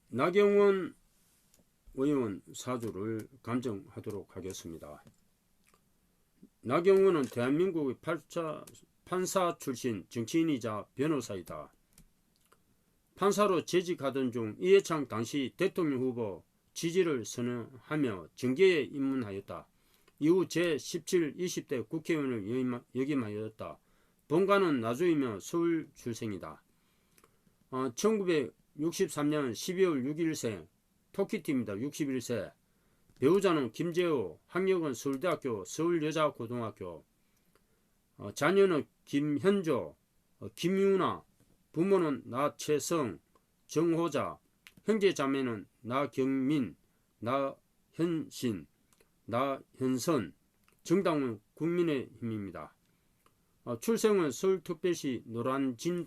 나경원 의원 사주를 감정하도록 하겠습니다. 나경원은 대한민국의 판사 출신 정치인이자 변호사이다. 판사로 재직하던 중 이해창 당시 대통령 후보 지지를 선언하며 정계에 입문하였다. 이후 제17 20대 국회의원을 역임하였다. 본관은 나주이며 서울 출생이다. 1963년 12월 6일생 토끼띠입니다. 61세. 배우자는 김재호, 학력은 서울대학교, 서울여자고등학교. 자녀는 김현조, 김유나, 부모는 나채성, 정호자, 형제자매는 나경민, 나현신, 나현선, 정당은 국민의힘입니다. 출생은 서울특별시 노량진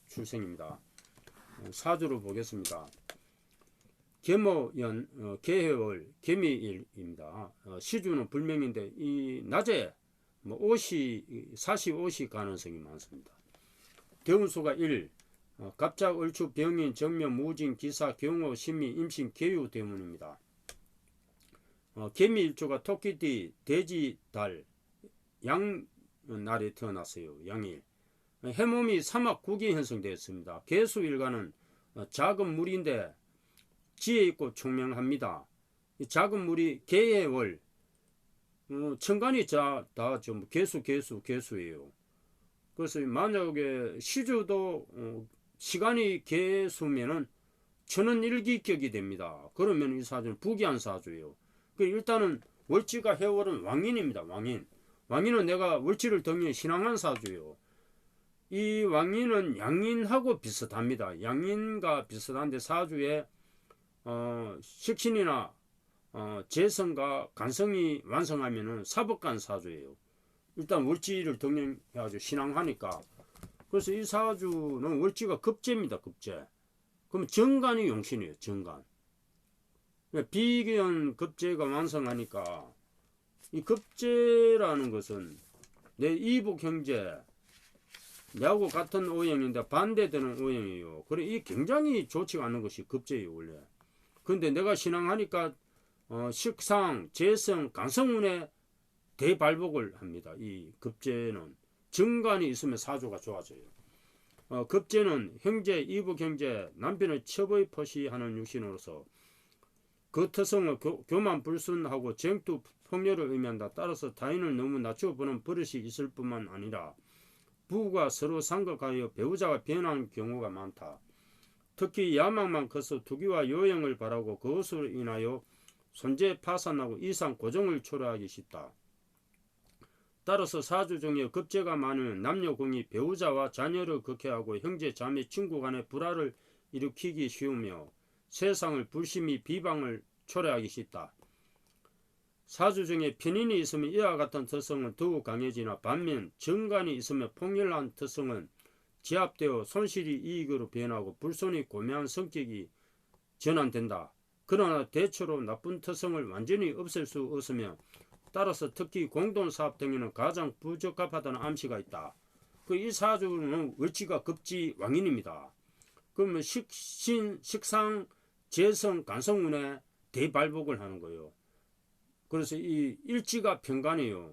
출생입니다. 사주로 보겠습니다. 계모연, 계해월, 개미일입니다. 시주는 불명인데 이 낮에 사시 옷이 가능성이 많습니다. 대운수가 1, 갑작 얼추 병인 정묘 무진 기사 경호 신미 임신 계유 대운입니다. 개미일주가 토끼띠 돼지 달 양날에 태어났어요. 양일. 해몸이 사막 국이 형성되었습니다. 개수일간은 작은 물인데 지혜 있고 총명합니다. 작은 물이 개의 월, 천간이 다 전부 개수예요. 그래서 만약에 시주도 시간이 개수면은 천은일기격이 됩니다. 그러면 이 사주는 부귀한 사주예요. 일단은 월지가 해월은 왕인입니다. 왕인은 내가 월지를 덕에 신앙한 사주예요. 이 왕인은 양인하고 비슷합니다. 양인과 비슷한데 사주에 식신이나 재성과 간성이 완성하면은 사법관 사주예요. 일단 월지를 덕령해가지고 신앙하니까. 그래서 이 사주는 월지가 급제입니다. 급제. 그럼 정간이 용신이에요. 정간. 비견 급제가 완성하니까 이 급제라는 것은 내 이북 형제 내하고 같은 오행인데 반대되는 오행이에요. 그래 이 굉장히 좋지가 않은 것이 급제예요. 원래. 근데 내가 신앙하니까 식상, 재성, 간성운에 대발복을 합니다. 이 급제는 정간이 있으면 사주가 좋아져요. 급제는 형제, 이북 형제, 남편의 첩의 표시하는 육신으로서 그 특성을 교만 불순하고 정투 폭렬을 의미한다. 따라서 타인을 너무 낮춰보는 버릇이 있을 뿐만 아니라 부부가 서로 상극하여 배우자가 변한 경우가 많다. 특히 야망만 커서 투기와 요행을 바라고 그것으로 인하여 손재 파산하고 이상 고정을 초래하기 쉽다. 따라서 사주 중에 급제가 많으면 남녀공이 배우자와 자녀를 극해하고 형제, 자매, 친구 간의 불화를 일으키기 쉬우며 세상을 불심히 비방을 초래하기 쉽다. 사주 중에 편인이 있으면 이와 같은 특성은 더욱 강해지나 반면 정간이 있으면 폭렬한 특성은 제압되어 손실이 이익으로 변하고 불손이 고매한 성격이 전환된다. 그러나 대체로 나쁜 특성을 완전히 없앨 수 없으며 따라서 특히 공동사업 등에는 가장 부적합하다는 암시가 있다. 이 사주는 월지가 급지 왕인입니다. 그러면 식상, 재성, 간성운에 대발복을 하는 거예요. 그래서 이 일지가 편간이에요.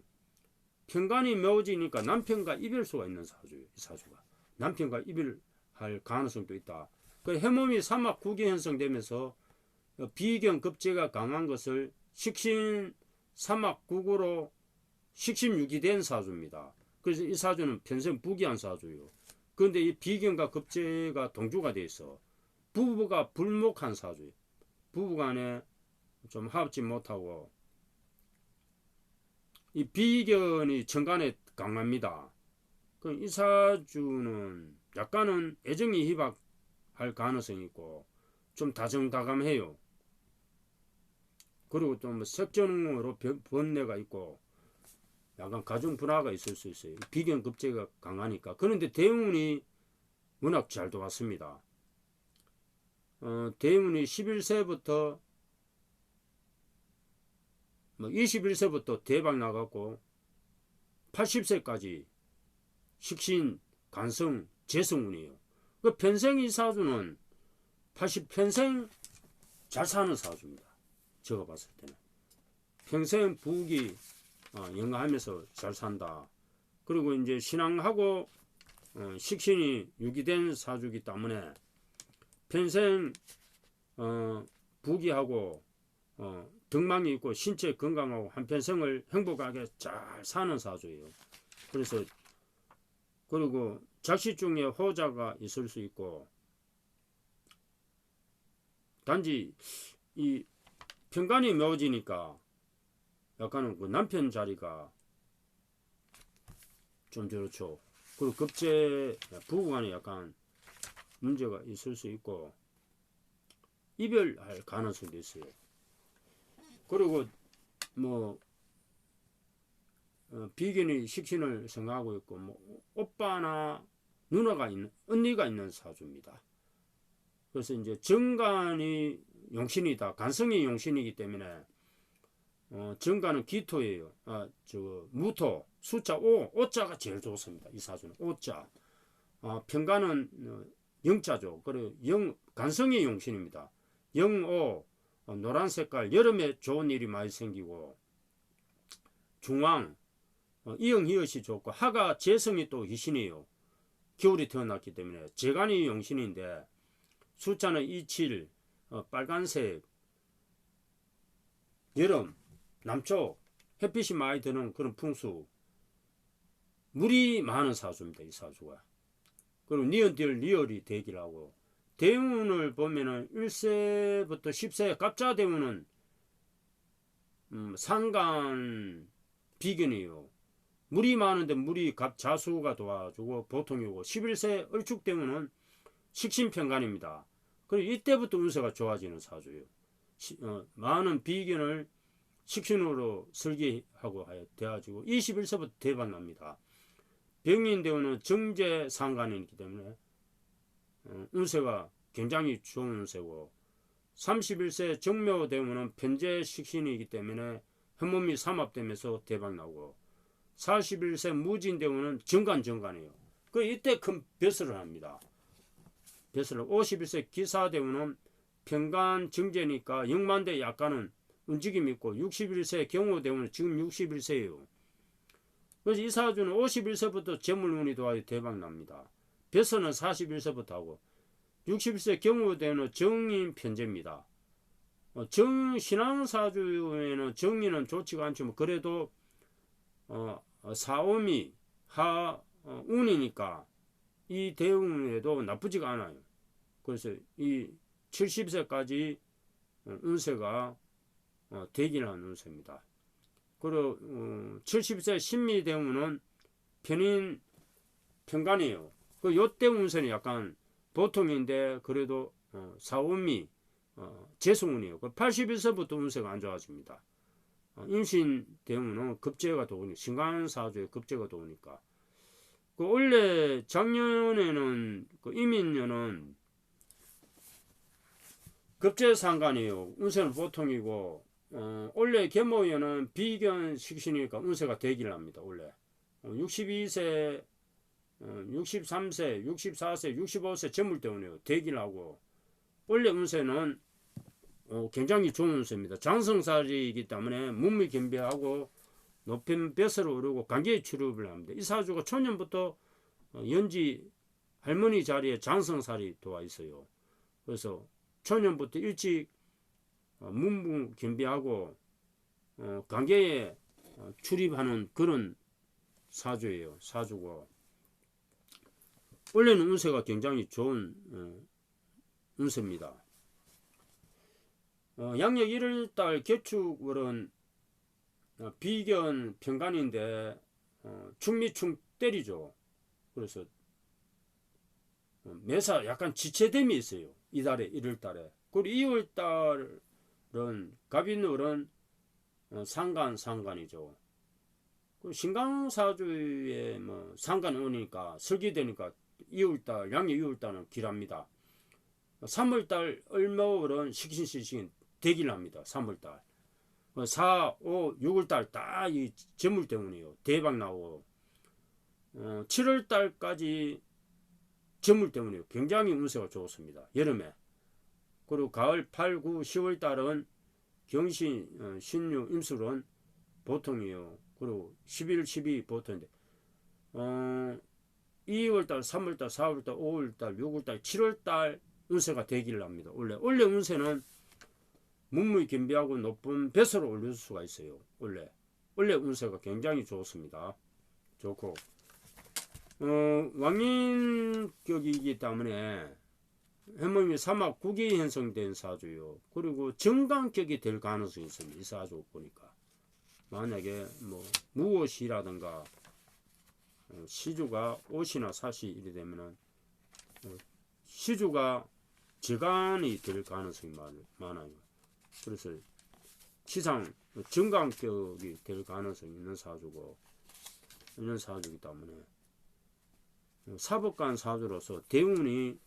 편간이 묘지니까 남편과 이별수가 있는 사주예요. 이 사주가. 남편과 이별할 가능성도 있다. 그 해몸이 사막 국이 형성되면서 비견 급제가 강한 것을 식신 사막국으로 식신유기 된 사주입니다. 그래서 이 사주는 평생 부귀한 사주예요. 그런데 이 비견과 급제가 동주가 돼 있어. 부부가 불목한 사주예요. 부부간에 좀 합치 못하고 이 비견이 천간에 강합니다. 그럼 이 사주는 약간은 애정이 희박할 가능성이 있고 좀 다정다감해요. 그리고 또 색전으로 번뇌가 있고 약간 가정 불화가 있을 수 있어요. 비견 급제가 강하니까. 그런데 대운이 워낙 잘 도왔습니다. 대운이 11세부터 21세부터 대박 나갔고 80세까지 식신, 간성, 재성운이에요. 그 편생 이 사주는 평생 잘 사는 사주입니다. 제가 봤을 때는 평생 부귀 영가하면서 잘 산다. 그리고 이제 신앙하고 식신이 유기된 사주이기 때문에 평생 부귀하고 덕망이 있고 신체 건강하고 한평생을 행복하게 잘 사는 사주예요. 그래서 그리고 자식 중에 호자가 있을 수 있고, 단지 이 편간이 묘지니까 약간은 그 남편 자리가 좀 그렇죠. 그리고 급제 부부간에 약간 문제가 있을 수 있고 이별할 가능성도 있어요. 그리고 뭐 비견이 식신을 생각하고 있고 뭐 오빠나 누나가 있는 언니가 있는 사주입니다. 그래서 이제 정간이 용신이다. 간성이 용신이기 때문에 정간은 기토예요. 무토 숫자 5, 오자가 제일 좋습니다. 이 사주는 오자. 편간은 영자죠. 그리고 간성이 용신입니다. 영오 노란 색깔 여름에 좋은 일이 많이 생기고, 중왕 이응희엇이 좋고, 하가 재성이 또 희신이에요. 겨울이 태어났기 때문에 재간이 용신인데 숫자는 27, 빨간색, 여름, 남쪽 햇빛이 많이 드는 그런 풍수, 물이 많은 사주입니다. 이 사주가. 그리고 니은들 리얼이 대기라고, 대운을 보면은 1세부터 10세 갑자 대운은 상간 비견이에요. 물이 많은데 물이 갑자수가 도와주고 보통이고, 11세 을축 대운은 식신편간입니다. 그리고 이때부터 운세가 좋아지는 사주예요. 많은 비견을 식신으로 설계하고 돼가지고 21세부터 대박 납니다. 병인 대운은 정제 상간이기 때문에 운세가 굉장히 좋은 운세고, 31세 정묘 대운은 편재 식신이기 때문에 현몸이 삼합되면서 대박 나고, 41세 무진 대운은 정간이에요. 그 이때 큰 벼슬을 합니다. 벼슬을 51세 기사 대운은 편간 정제니까 영만대 약간은 움직임이 있고, 61세 경호 대운은 지금 61세예요. 그래서 이 사주는 51세부터 재물운이 도와서 대박 납니다. 벼슬은 41세부터 하고, 61세 경호 대운은 정인 편제입니다. 신앙사주에는 정인은 좋지가 않지만 그래도 사오미 하운이니까 이 대운에도 나쁘지가 않아요. 그래서 이 70세까지 운세가 대기를 하는 운세입니다. 그리고 70세 신미 대운은 편인 편간이에요. 그 요때 운세는 약간 보통인데 그래도 사오미 재성운이에요. 81세부터 운세가 안 좋아집니다. 임신 대운은 급제가 도우니, 신간사주에 급제가 도우니까. 원래 작년에는 이민년은 급제상간이에요. 운세는 보통이고, 원래 계모년은 비견 식신이니까 운세가 대기를 합니다. 원래 62세, 63세, 64세, 65세 재물대운이에요. 대기를 하고, 원래 운세는 굉장히 좋은 운세입니다. 장성살이기 때문에 문미겸비하고 높은 벼슬을 오르고 관계에 출입을 합니다. 이 사주가 초년부터 연지 할머니 자리에 장성살이 도와 있어요. 그래서 초년부터 일찍 문무겸비하고 관계에 출입하는 그런 사주예요. 사주고, 원래는 운세가 굉장히 좋은 운세입니다. 양력 1월달 개축월은 비견 편간인데 충미충 때리죠. 그래서 매사 약간 지체됨이 있어요. 이달에 1월달에. 그리고 2월달은 갑인월은 상간이죠. 신강사주에 뭐 상간이 오니까 설계되니까 2월달 양력 2월달은 길합니다. 3월달 을묘월은 식신시신 대기를 합니다. 3월달 4, 5, 6월달 딱 이 재물 때문이에요. 대박 나오고 7월달까지 재물 때문이에요. 굉장히 운세가 좋습니다. 여름에 그리고 가을 8, 9, 10월 달은 경신, 신유, 임술은 보통이에요. 그리고 11, 12 보통인데 2월달, 3월달, 4월달, 5월달, 6월달, 7월달 운세가 되기를 합니다. 원래 운세는 문무이 겸비하고 높은 배수로 올릴 수가 있어요. 원래 운세가 굉장히 좋습니다. 좋고 왕인격이기 때문에 해몽이 사막 국이 형성된 사주요. 그리고 정강격이 될 가능성이 있습니다. 이 사주 보니까 만약에 뭐 무옷이라든가 시주가 옷이나 사시 이래 되면은 시주가 재간이 될 가능성이 많아요. 그래서 시상 정강격이 될 가능성이 있는 사주고 이런 사주이기 때문에 사법관 사주로서 대운이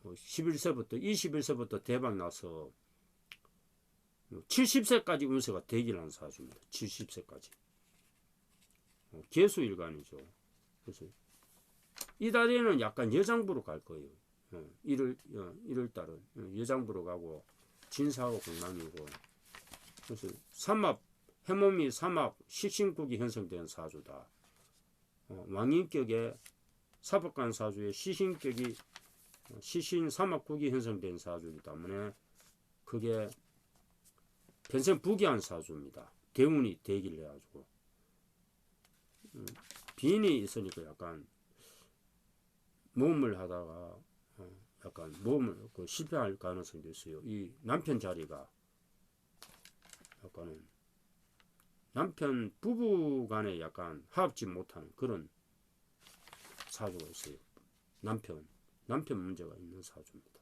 11세부터 21세부터 대박 나서 70세까지 운세가 대기라는 사주입니다. 70세까지 개수일간이죠. 그래서 이달에는 약간 여장부로 갈 거예요. 1월 달은 여장부로 가고 진사하고 공남이고 그래서 삼합 해몸이 삼합 식신국이 형성된 사주다. 왕인격의 사법관 사주의 시신격이 시신 삼합국이 형성된 사주이기 때문에 그게 평생 부귀한 사주입니다. 대운이 대기를 해가지고 빈이 있으니까 약간 모험을 하다가 약간 모험을 실패할 가능성도 있어요. 이 남편 자리가 약간은 남편 부부 간에 약간 합지 못하는 그런 사주가 있어요. 남편 문제가 있는 사주입니다.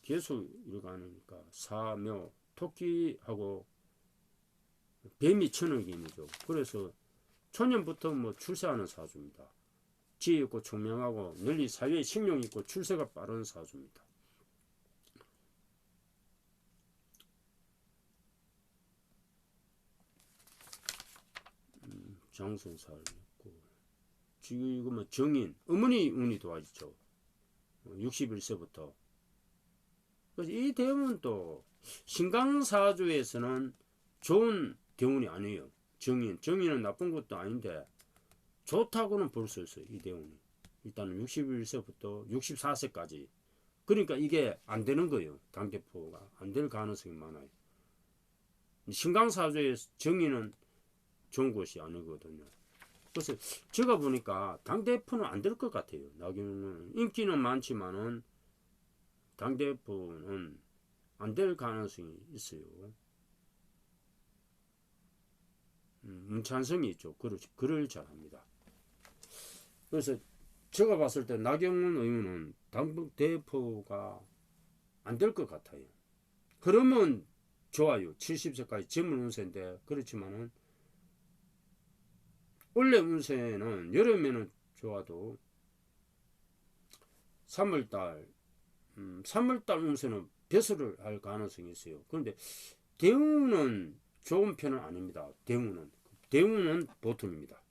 개수 일간이니까 사묘 토끼하고 뱀이 천흑인이죠. 그래서 초년부터 뭐 출세하는 사주입니다. 지혜 있고 총명하고 널리 사회에 신용 있고 출세가 빠른 사주입니다. 장선살 있고 지금 뭐 정인 어머니 운이 도와주죠. 61세부터. 그래서 이 대운은 또 신강사주에서는 좋은 대운이 아니에요. 정인은 나쁜 것도 아닌데 좋다고는 볼 수 있어요. 이 대운이 일단은 61세부터 64세까지 그러니까 이게 안 되는 거예요. 당대표가 안 될 가능성이 많아요. 신강사주의 정인은 좋은 것이 아니거든요. 그래서 제가 보니까 당대표는 안 될 것 같아요. 나경원은 인기는 많지만은 당대표는 안 될 가능성이 있어요. 문찬성이 있죠. 글을 잘합니다. 그래서 제가 봤을 때 나경원 의원은 당대표가 안 될 것 같아요. 그러면 좋아요. 70세까지 재물 운세인데 그렇지만은 원래 운세는 여름에는 좋아도 3월달 운세는 배수를 할 가능성이 있어요. 그런데 대운은 좋은 편은 아닙니다. 대운은 보통입니다.